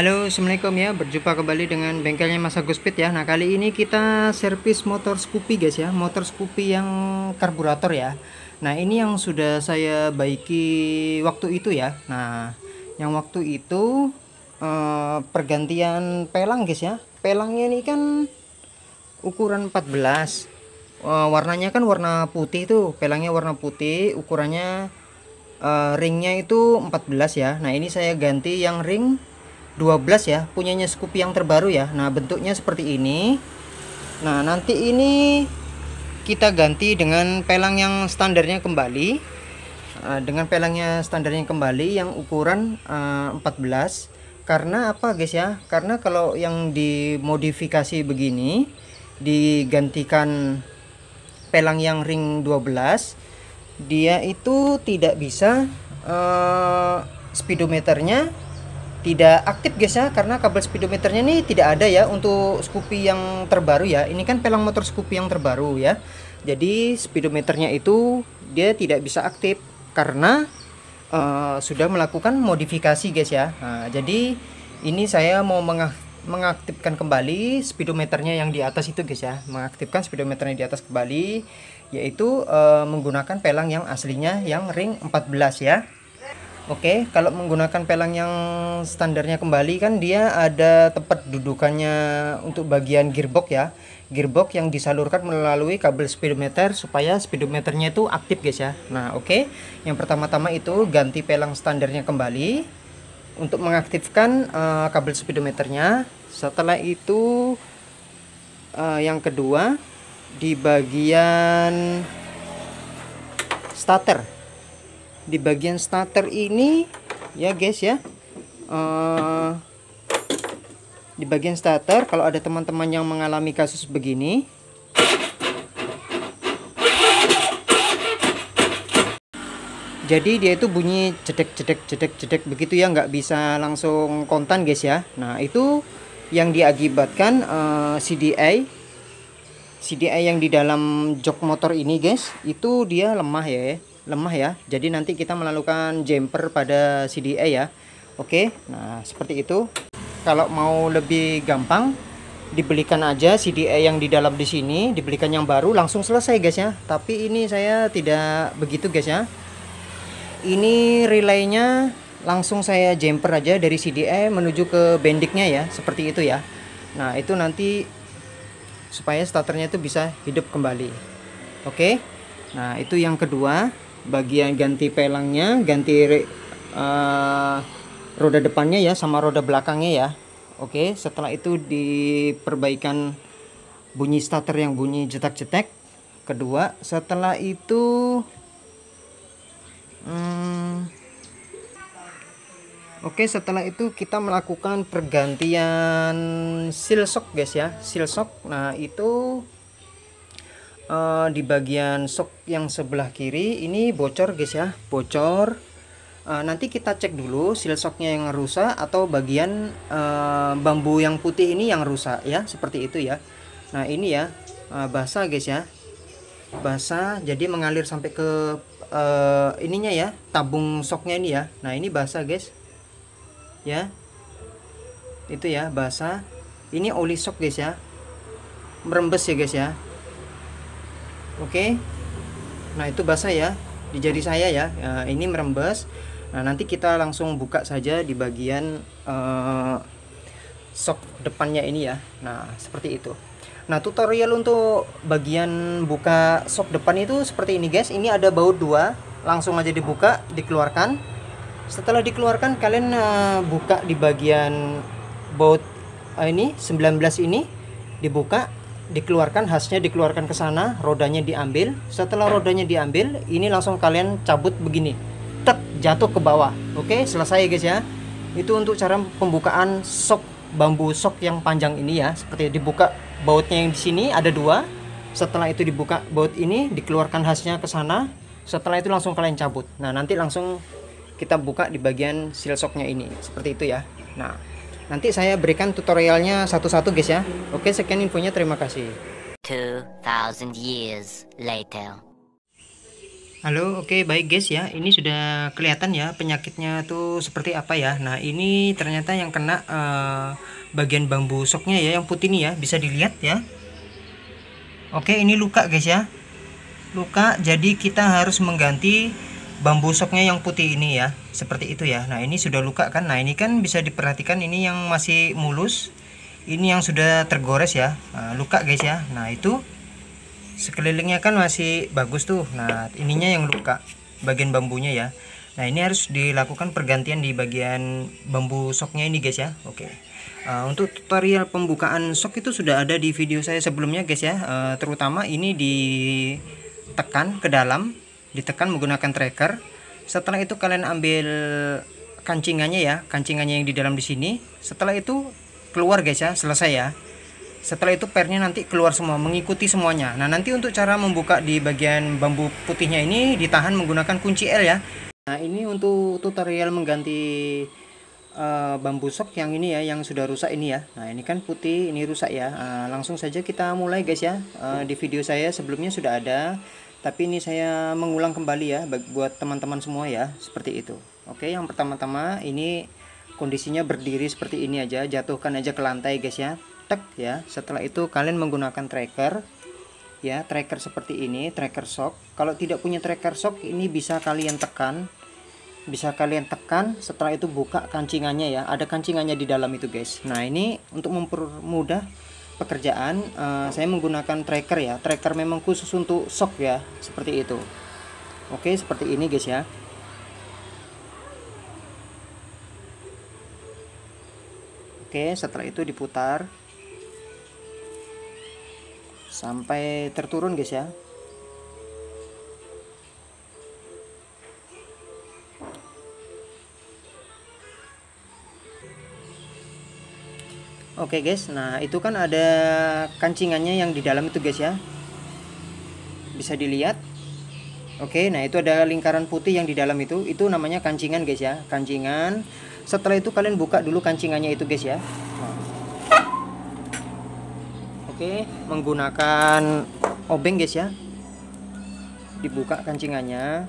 Halo, assalamualaikum ya. Berjumpa kembali dengan bengkelnya Mas Agus Speed ya. Nah, kali ini kita servis motor Scoopy guys ya. Motor Scoopy yang karburator ya. Nah, ini yang sudah saya baiki waktu itu ya. Nah, yang waktu itu pergantian pelang guys ya. Pelangnya ini kan ukuran 14. Warnanya kan warna putih tuh. Pelangnya warna putih, ukurannya ringnya itu 14 ya. Nah, ini saya ganti yang ring 12 ya, punyanya Scoopy yang terbaru ya. Nah, bentuknya seperti ini. Nah, nanti ini kita ganti dengan pelang yang standarnya kembali. Dengan pelangnya standarnya kembali yang ukuran 14. Karena apa guys ya? Karena kalau yang dimodifikasi begini digantikan pelang yang ring 12, dia itu tidak bisa speedometernya tidak aktif guys ya, karena kabel speedometernya ini tidak ada ya untuk Scoopy yang terbaru ya. Ini kan pelang motor Scoopy yang terbaru ya. Jadi speedometernya itu dia tidak bisa aktif karena sudah melakukan modifikasi guys ya. Nah, jadi ini saya mau mengaktifkan kembali speedometernya yang di atas itu guys ya. Mengaktifkan speedometernya di atas kembali, yaitu menggunakan pelang yang aslinya yang ring 14 ya. Oke, kalau menggunakan pelang yang standarnya kembali kan dia ada tempat dudukannya untuk bagian gearbox ya. Gearbox yang disalurkan melalui kabel speedometer supaya speedometernya itu aktif guys ya. Nah, oke. Yang pertama-tama itu ganti pelang standarnya kembali untuk mengaktifkan kabel speedometernya. Setelah itu yang kedua di bagian starter. Di bagian starter ini ya guys ya, di bagian starter kalau ada teman-teman yang mengalami kasus begini, jadi dia itu bunyi jedek begitu ya, nggak bisa langsung kontan guys ya. Nah, itu yang diakibatkan CDI yang di dalam jok motor ini guys, itu dia lemah ya. Jadi nanti kita melakukan jumper pada CDI ya. Oke, nah seperti itu. Kalau mau lebih gampang, dibelikan aja CDI yang di dalam di sini, dibelikan yang baru langsung selesai guys ya. Tapi ini saya tidak begitu guys ya. Ini relaynya langsung saya jumper aja dari CDI menuju ke bendiknya ya, seperti itu ya. Nah, itu nanti supaya starternya itu bisa hidup kembali. Oke. Nah, itu yang kedua. Bagian ganti pelangnya, ganti roda depannya ya sama roda belakangnya ya. Oke, setelah itu diperbaikan bunyi starter yang bunyi jetak-jetak. Kedua, setelah itu oke, setelah itu kita melakukan pergantian seal shock guys ya, seal shock. Nah, itu di bagian shock yang sebelah kiri ini bocor guys ya, bocor. Nanti kita cek dulu seal shocknya yang rusak atau bagian bambu yang putih ini yang rusak ya, seperti itu ya. Nah, ini ya basah guys ya, basah, jadi mengalir sampai ke ininya ya, tabung shocknya ini ya. Nah, ini basah guys ya, itu ya basah. Ini oli shock guys ya, merembes ya guys ya. Oke, nah itu basah ya di jari saya ya. Ini merembes. Nah, nanti kita langsung buka saja di bagian shock depannya ini ya. Nah, seperti itu. Nah, tutorial untuk bagian buka shock depan itu seperti ini guys. Ini ada baut dua, langsung aja dibuka, dikeluarkan. Setelah dikeluarkan, kalian buka di bagian baut ini 19 ini, dibuka, dikeluarkan, hasnya dikeluarkan ke sana, rodanya diambil. Setelah rodanya diambil, ini langsung kalian cabut begini, tek, jatuh ke bawah. Oke, selesai guys ya. Itu untuk cara pembukaan shock bambu shock yang panjang ini ya. Seperti dibuka bautnya yang di sini ada dua. Setelah itu dibuka baut ini, dikeluarkan hasnya ke sana. Setelah itu langsung kalian cabut. Nah, nanti langsung kita buka di bagian seal shocknya ini, seperti itu ya. Nah, nanti saya berikan tutorialnya satu-satu guys ya. Oke, sekian infonya, terima kasih. 2000 years later. Halo, oke baik guys ya. Ini sudah kelihatan ya penyakitnya tuh seperti apa ya. Nah, ini ternyata yang kena bagian bambu soknya ya, yang putih nih ya, bisa dilihat ya. Oke, ini luka guys ya. Luka, jadi kita harus mengganti bambu soknya yang putih ini ya. Seperti itu ya. Nah, ini sudah luka kan. Nah, ini kan bisa diperhatikan ini yang masih mulus. Ini yang sudah tergores ya. Nah, luka guys ya. Nah, itu sekelilingnya kan masih bagus tuh. Nah, ininya yang luka, bagian bambunya ya. Nah, ini harus dilakukan pergantian di bagian bambu soknya ini guys ya. Oke. Untuk tutorial pembukaan sok itu sudah ada di video saya sebelumnya guys ya. Terutama ini ditekan ke dalam, ditekan menggunakan tracker. Setelah itu kalian ambil kancingannya ya, kancingannya yang di dalam di sini. Setelah itu keluar guys ya, selesai ya. Setelah itu pernya nanti keluar semua, mengikuti semuanya. Nah, nanti untuk cara membuka di bagian bambu putihnya ini ditahan menggunakan kunci L ya. Nah, ini untuk tutorial mengganti bambu sok yang ini ya, yang sudah rusak ini ya. Nah, ini kan putih, ini rusak ya. Langsung saja kita mulai guys ya. Di video saya sebelumnya sudah ada, tapi ini saya mengulang kembali ya buat teman-teman semua ya, seperti itu. Oke, yang pertama-tama ini kondisinya berdiri seperti ini aja, jatuhkan aja ke lantai guys ya. Tek ya. Setelah itu kalian menggunakan tracker ya, tracker seperti ini, tracker shock. Kalau tidak punya tracker shock, ini bisa kalian tekan, setelah itu buka kancingannya ya, ada kancingannya di dalam itu guys. Nah, ini untuk mempermudah pekerjaan, saya menggunakan tracker ya, tracker memang khusus untuk shock ya, seperti itu. Oke, seperti ini guys ya. Oke, setelah itu diputar sampai terturun guys ya. Oke guys, nah itu kan ada kancingannya yang di dalam itu guys ya, bisa dilihat. Oke, nah itu ada lingkaran putih yang di dalam itu namanya kancingan guys ya, kancingan. Setelah itu kalian buka dulu kancingannya itu guys ya. Oke, menggunakan obeng guys ya, dibuka kancingannya.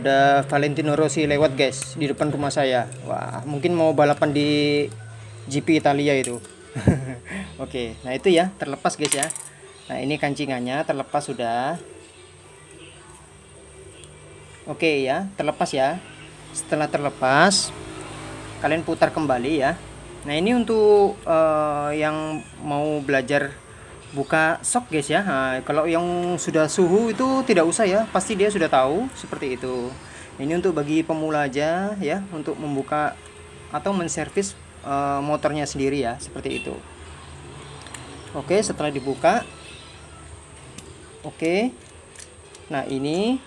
Ada Valentino Rossi lewat guys di depan rumah saya. Wah, mungkin mau balapan di GP Italia itu. Oke, nah itu ya terlepas guys ya. Nah, ini kancingannya terlepas sudah. Oke ya, terlepas ya. Setelah terlepas, kalian putar kembali ya. Nah, ini untuk yang mau belajar buka sok guys ya. Nah, kalau yang sudah suhu itu tidak usah ya, pasti dia sudah tahu seperti itu. Ini untuk bagi pemula aja ya, untuk membuka atau menservis motornya sendiri ya, seperti itu. Oke, setelah dibuka, oke. Nah, ini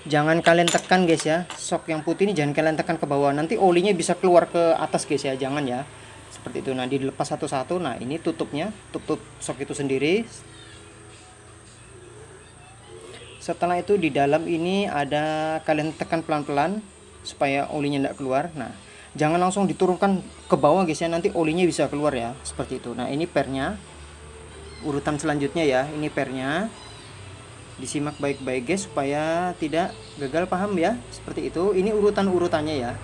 jangan kalian tekan guys ya, sok yang putih ini jangan kalian tekan ke bawah, nanti olinya bisa keluar ke atas guys ya, jangan ya, seperti itu. Nah, dilepas satu-satu. Nah, ini tutupnya, tutup sok itu sendiri. Setelah itu di dalam ini ada, kalian tekan pelan-pelan supaya olinya tidak keluar. Nah, jangan langsung diturunkan ke bawah guys ya, nanti olinya bisa keluar ya, seperti itu. Nah, ini pernya, urutan selanjutnya ya, ini pernya. Disimak baik-baik guys supaya tidak gagal paham ya, seperti itu. Ini urutan-urutannya ya.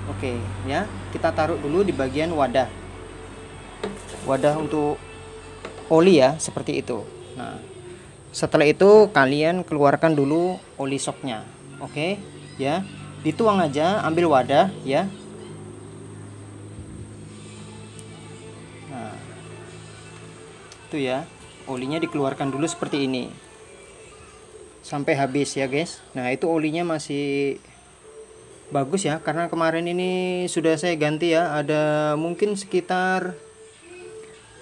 Oke ya, kita taruh dulu di bagian wadah untuk oli ya, seperti itu. Nah, setelah itu kalian keluarkan dulu oli soknya. Oke ya, dituang aja, ambil wadah ya. Nah, itu ya, olinya dikeluarkan dulu seperti ini sampai habis ya guys. Nah, itu olinya masih bagus ya, karena kemarin ini sudah saya ganti ya, ada mungkin sekitar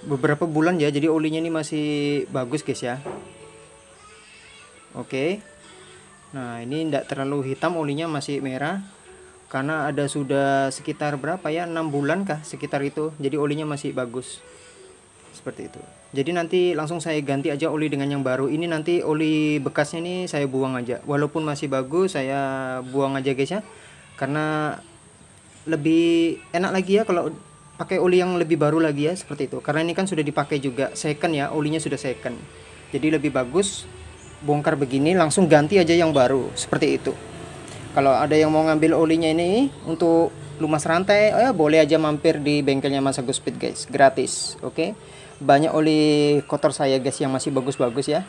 beberapa bulan ya, jadi olinya ini masih bagus guys ya. Oke, nah ini tidak terlalu hitam, olinya masih merah karena ada sudah sekitar berapa ya, 6 bulan kah sekitar itu, jadi olinya masih bagus seperti itu. Jadi nanti langsung saya ganti aja oli dengan yang baru. Ini nanti oli bekasnya ini saya buang aja, walaupun masih bagus saya buang aja guys ya, karena lebih enak lagi ya kalau pakai oli yang lebih baru lagi ya, seperti itu. Karena ini kan sudah dipakai juga second ya, olinya sudah second. Jadi lebih bagus bongkar begini langsung ganti aja yang baru, seperti itu. Kalau ada yang mau ngambil olinya ini untuk lumas rantai, oh ya boleh aja mampir di bengkelnya Mas Agus Speed guys, gratis. Oke. Banyak oli kotor saya guys yang masih bagus-bagus ya.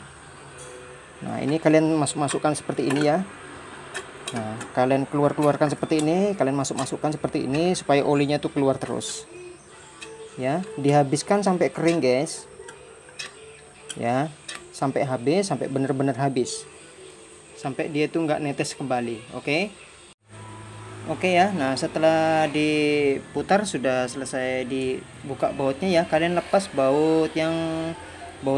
Nah, ini kalian masukkan seperti ini ya. Nah, kalian keluarkan seperti ini, kalian masukkan seperti ini supaya olinya tuh keluar terus. Ya, dihabiskan sampai kering, guys. Ya, sampai habis, sampai benar-benar habis. Sampai dia tuh nggak netes kembali, oke? Oke ya. Nah, setelah diputar sudah selesai dibuka bautnya ya. Kalian lepas baut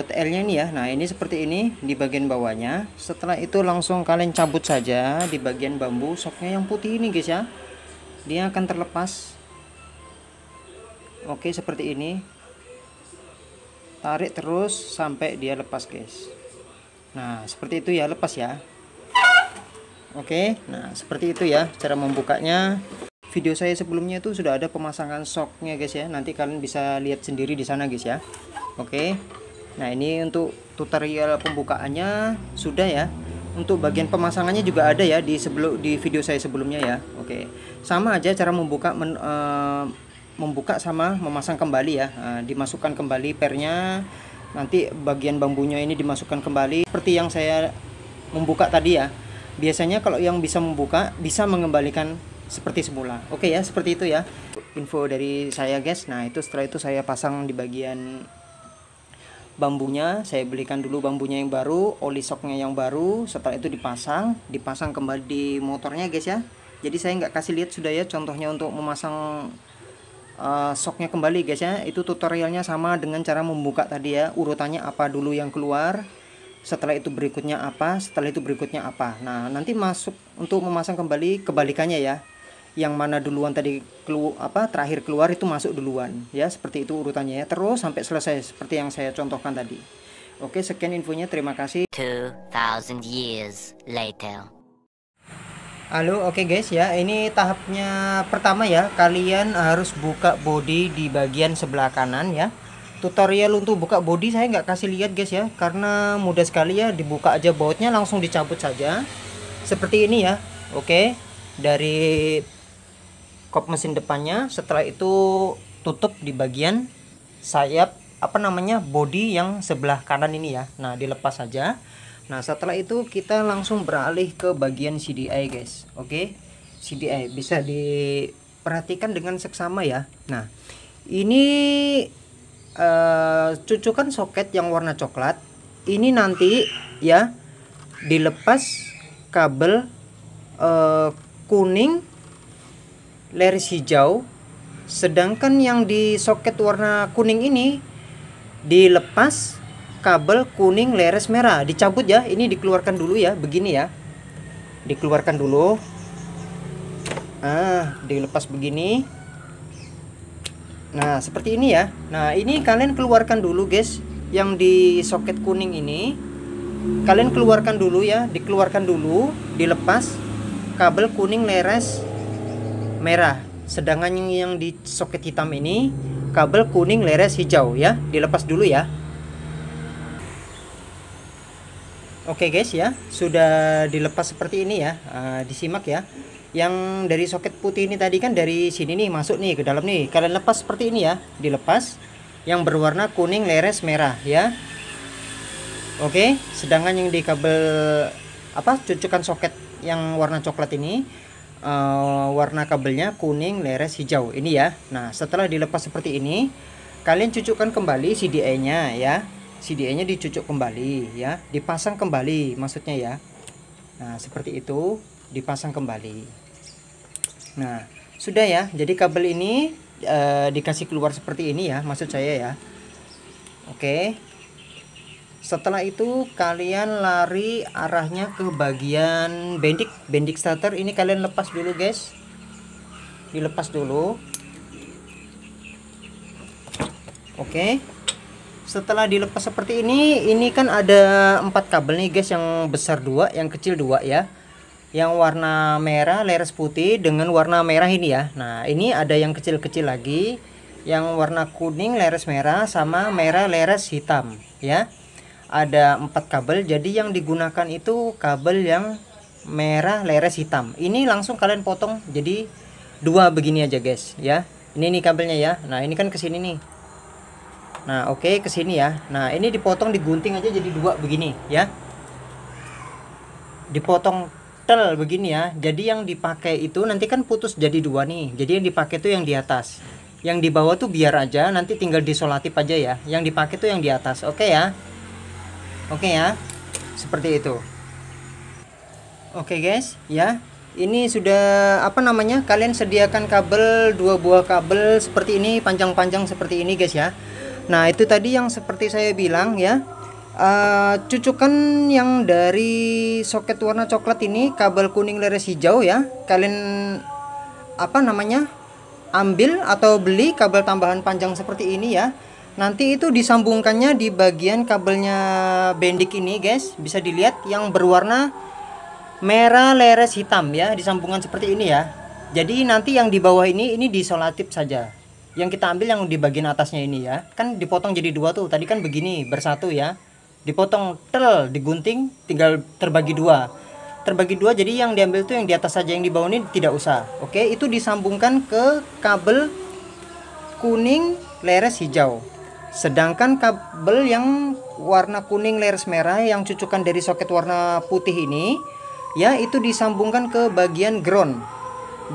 L-nya ini ya. Nah, ini seperti ini di bagian bawahnya. Setelah itu langsung kalian cabut saja di bagian bambu soknya yang putih ini guys ya. Dia akan terlepas. Oke, seperti ini. Tarik terus sampai dia lepas guys. Nah, seperti itu ya, lepas ya. Oke, nah seperti itu ya cara membukanya. Video saya sebelumnya itu sudah ada pemasangan soknya guys ya. Nanti kalian bisa lihat sendiri di sana guys ya. Oke. Nah, ini untuk tutorial pembukaannya sudah ya. Untuk bagian pemasangannya juga ada ya di video saya sebelumnya ya. Oke. Sama aja cara membuka sama memasang kembali ya. Nah, dimasukkan kembali pernya. Nanti bagian bambunya ini dimasukkan kembali seperti yang saya membuka tadi ya. Biasanya kalau yang bisa membuka bisa mengembalikan seperti semula. Oke ya, seperti itu ya info dari saya guys. Nah, itu setelah itu saya pasang di bagian bambunya. Saya belikan dulu bambunya yang baru, oli soknya yang baru. Setelah itu dipasang kembali di motornya guys ya. Jadi saya nggak kasih lihat sudah ya contohnya untuk memasang soknya kembali guys ya. Itu tutorialnya sama dengan cara membuka tadi ya. Urutannya apa dulu yang keluar, setelah itu berikutnya apa, setelah itu berikutnya apa. Nah, nanti masuk untuk memasang kembali kebalikannya ya. Yang mana duluan tadi terakhir keluar itu masuk duluan ya, seperti itu urutannya ya, terus sampai selesai seperti yang saya contohkan tadi. Oke, sekian infonya, terima kasih. 2000 years later. Halo, oke guys ya, ini tahapnya pertama ya. Kalian harus buka bodi di bagian sebelah kanan ya. Tutorial untuk buka bodi saya nggak kasih lihat guys ya, karena mudah sekali ya, dibuka aja bautnya langsung dicabut saja seperti ini ya. Oke, dari kop mesin depannya. Setelah itu tutup di bagian sayap bodi yang sebelah kanan ini ya. Nah, dilepas saja. Nah, setelah itu kita langsung beralih ke bagian CDI guys. Oke, CDI bisa diperhatikan dengan seksama ya. Nah, ini cucukan soket yang warna coklat ini nanti ya dilepas kabel kuning leres hijau, sedangkan yang di soket warna kuning ini dilepas kabel kuning leres merah. Dicabut ya, ini dikeluarkan dulu ya, begini ya, dikeluarkan dulu. Dilepas begini. Nah, seperti ini ya. Nah, ini kalian keluarkan dulu guys, yang di soket kuning ini kalian keluarkan dulu ya, dikeluarkan dulu, dilepas kabel kuning leres merah, sedangkan yang di soket hitam ini kabel kuning leres hijau ya, dilepas dulu ya. Oke guys ya, sudah dilepas seperti ini ya. Disimak ya. Yang dari soket putih ini tadi kan dari sini nih masuk nih ke dalam nih, kalian lepas seperti ini ya, dilepas yang berwarna kuning leres merah ya. Oke, sedangkan yang di kabel cucukan soket yang warna coklat ini warna kabelnya kuning leres hijau ini ya. Nah, setelah dilepas seperti ini, kalian cucukkan kembali CDI-nya ya. CDI-nya dicucuk kembali ya, dipasang kembali maksudnya ya. Nah, seperti itu, dipasang kembali. Nah, sudah ya. Jadi kabel ini dikasih keluar seperti ini ya, maksud saya ya. Oke. Setelah itu kalian lari arahnya ke bagian bendik starter. Ini kalian lepas dulu guys, dilepas dulu. Oke, setelah dilepas seperti ini kan ada 4 kabel nih guys, yang besar 2, yang kecil 2 ya. yang warna merah leres putih dengan warna merah ini ya. Nah ini ada yang kecil-kecil lagi, yang warna kuning leres merah sama merah leres hitam ya. Ada 4 kabel, jadi yang digunakan itu kabel yang merah leres hitam. Ini langsung kalian potong jadi 2 begini aja guys ya. Ini nih kabelnya ya. Nah ini kan kesini nih. Nah oke, kesini ya. Nah ini dipotong, digunting aja jadi 2 begini ya. Dipotong tel begini ya. Jadi yang dipakai itu nanti kan putus jadi 2 nih. Jadi yang dipakai tuh yang di atas. Yang di bawah tuh biar aja, nanti tinggal disolatif aja ya. Yang dipakai tuh yang di atas. Oke ya. Oke ya. Seperti itu. Oke guys, ya. Ini sudah apa namanya? Kalian sediakan kabel, 2 buah kabel seperti ini, panjang-panjang seperti ini guys ya. Nah, itu tadi yang seperti saya bilang ya. Cucukan yang dari soket warna coklat ini, kabel kuning leres hijau ya. Kalian apa namanya? Ambil atau beli kabel tambahan panjang seperti ini ya. Nanti itu disambungkannya di bagian kabelnya bendik ini guys. Bisa dilihat yang berwarna merah leres hitam ya, disambungan seperti ini ya. Jadi nanti yang di bawah ini disolatif saja. Yang kita ambil yang di bagian atasnya ini ya. Kan dipotong jadi 2 tuh. Tadi kan begini bersatu ya. Dipotong tel, digunting, tinggal terbagi 2. Terbagi 2, jadi yang diambil tuh yang di atas saja, yang di bawah ini tidak usah. Oke, itu disambungkan ke kabel kuning leres hijau. Sedangkan kabel yang warna kuning leres merah yang cucukan dari soket warna putih ini ya, itu disambungkan ke bagian ground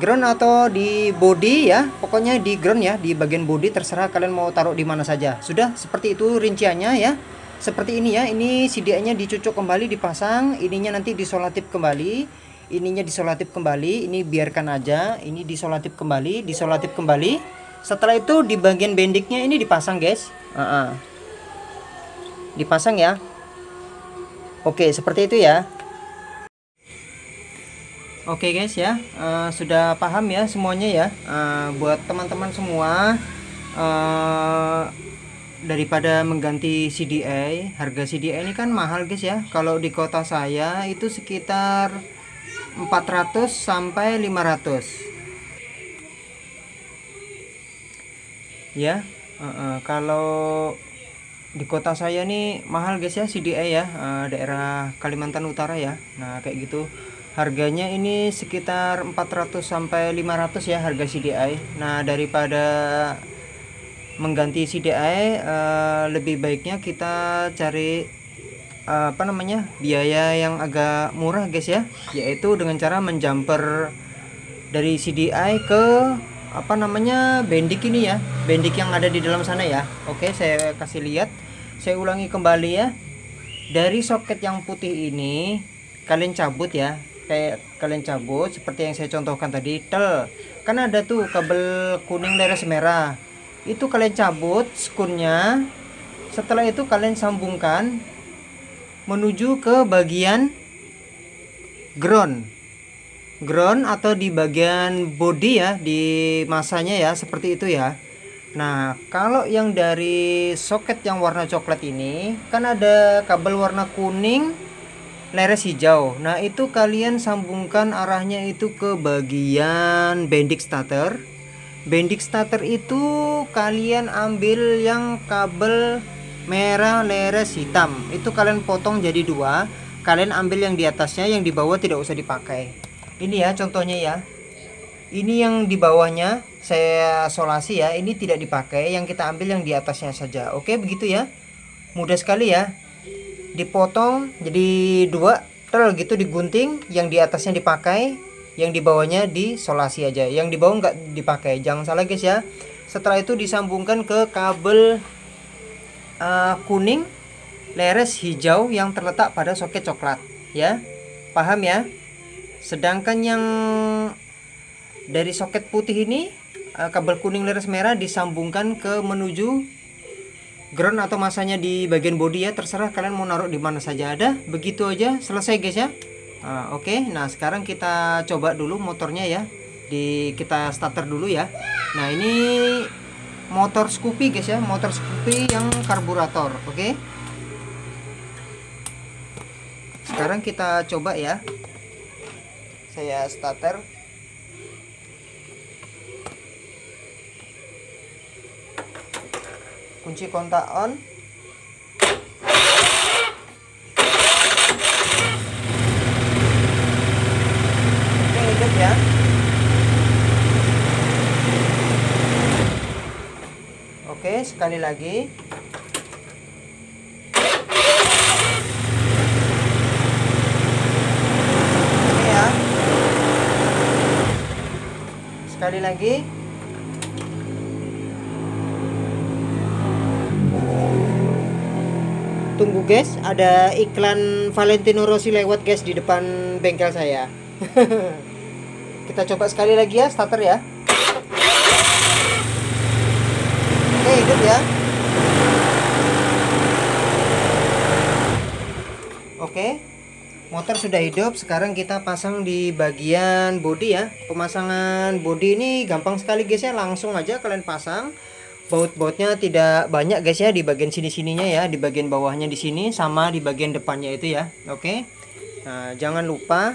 atau di body ya. Pokoknya di ground ya, di bagian body, terserah kalian mau taruh di mana saja. Sudah seperti itu rinciannya ya. Seperti ini ya. Ini CDI-nya dicucuk kembali, dipasang. Ininya nanti disolatif kembali. Ininya disolatif kembali. Ini biarkan aja. Ini disolatif kembali, disolatif kembali. Setelah itu di bagian bendiknya ini dipasang guys. Dipasang ya. Oke, seperti itu ya. Oke guys ya, sudah paham ya semuanya ya. Buat teman-teman semua, daripada mengganti CDI, harga CDI ini kan mahal guys ya. Kalau di kota saya itu sekitar 400 sampai 500 ya. Kalau di kota saya nih mahal guys ya CDI ya, daerah Kalimantan Utara ya. Nah kayak gitu harganya ini sekitar 400 sampai 500 ya harga CDI. Nah daripada mengganti CDI, lebih baiknya kita cari apa namanya, biaya yang agak murah guys ya, yaitu dengan cara menjumper dari CDI ke apa namanya, bendik ini ya, bendik yang ada di dalam sana ya. Oke, saya kasih lihat, saya ulangi kembali ya. Dari soket yang putih ini kalian cabut ya, kayak kalian cabut seperti yang saya contohkan tadi. Kan ada tuh kabel kuning leres merah, itu kalian cabut skunnya. Setelah itu kalian sambungkan menuju ke bagian ground atau di bagian body ya, di masanya ya, seperti itu ya. Nah kalau yang dari soket yang warna coklat ini kan ada kabel warna kuning leres hijau. Nah itu kalian sambungkan arahnya itu ke bagian bendik starter. Bendik starter itu kalian ambil yang kabel merah leres hitam, itu kalian potong jadi 2. Kalian ambil yang di atasnya, yang di bawah tidak usah dipakai. Ini ya contohnya ya. Ini yang di bawahnya saya solasi ya, ini tidak dipakai, yang kita ambil yang di atasnya saja. Oke begitu ya, mudah sekali ya. Dipotong jadi 2 gitu, digunting, yang di atasnya dipakai, yang di bawahnya disolasi aja, yang di bawah nggak dipakai, jangan salah guys ya. Setelah itu disambungkan ke kabel kuning leres hijau yang terletak pada soket coklat ya, paham ya. Sedangkan yang dari soket putih ini, kabel kuning leres merah disambungkan ke menuju ground atau masanya di bagian body ya, terserah kalian mau naruh di mana saja. Ada begitu aja, selesai guys ya. Oke, nah sekarang kita coba dulu motornya ya, kita starter dulu ya. Nah ini motor Scoopy guys ya, motor Scoopy yang karburator. Oke, sekarang kita coba ya. saya starter. Kunci kontak on. Oke, hidup ya. Oke, sekali lagi. Oke ya. Sekali lagi. Tunggu guys, ada iklan Valentino Rossi lewat guys di depan bengkel saya. Kita coba sekali lagi ya, starter ya. Oke, hidup ya. Oke, motor sudah hidup. Sekarang kita pasang di bagian bodi ya. Pemasangan bodi ini gampang sekali guys ya, langsung aja kalian pasang. Baut-bautnya tidak banyak guys ya, di bagian sini-sininya ya, di bagian bawahnya di sini sama di bagian depannya itu ya. Oke. Nah, jangan lupa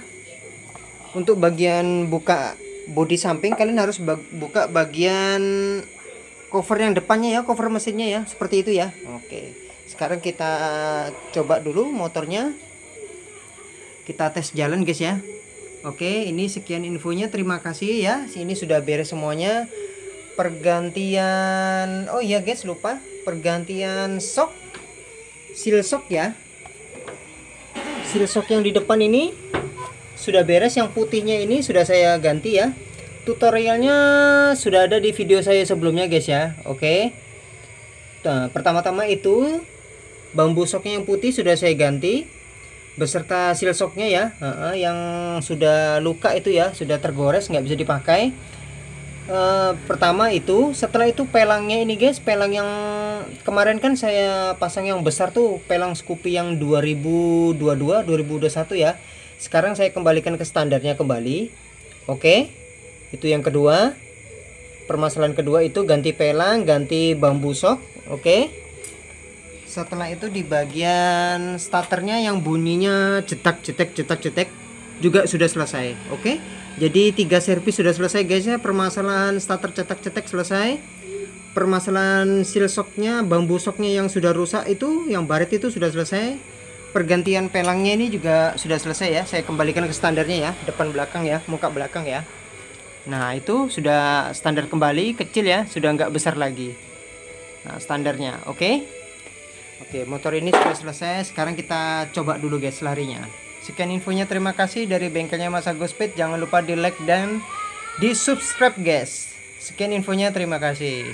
untuk bagian buka bodi samping kalian harus buka bagian cover yang depannya ya, cover mesinnya ya, seperti itu ya. Oke. Sekarang kita coba dulu motornya. Kita tes jalan guys ya. Oke, ini sekian infonya. Terima kasih ya. Ini sudah beres semuanya. Pergantian, oh iya guys, lupa pergantian sok, seal shock ya. Seal shock yang di depan ini sudah beres, yang putihnya ini sudah saya ganti ya. Tutorialnya sudah ada di video saya sebelumnya guys ya. Oke. Nah, pertama-tama itu bambu shocknya yang putih sudah saya ganti beserta seal shocknya ya. Yang sudah luka itu ya, sudah tergores nggak bisa dipakai. Pertama itu, setelah itu pelangnya ini guys, pelang yang kemarin kan saya pasang yang besar tuh, pelang Scoopy yang 2022 2021 ya. Sekarang saya kembalikan ke standarnya kembali. Oke. Itu yang kedua. Permasalahan kedua itu ganti pelang, ganti bambu shock. Oke. Setelah itu di bagian starternya yang bunyinya cetak juga sudah selesai. Oke. Jadi 3 servis sudah selesai guys ya. Permasalahan starter cetak selesai. Permasalahan seal shocknya, bambu shocknya yang sudah rusak itu, yang baret itu sudah selesai. Pergantian pelangnya ini juga sudah selesai ya. Saya kembalikan ke standarnya ya, depan belakang ya, muka belakang ya. Nah itu sudah standar kembali, kecil ya, sudah nggak besar lagi. Nah standarnya, oke. Oke, motor ini sudah selesai. Sekarang kita coba dulu guys larinya. Sekian infonya, terima kasih dari bengkelnya Mas Agus Speed. Jangan lupa di like dan di subscribe guys. Sekian infonya, terima kasih.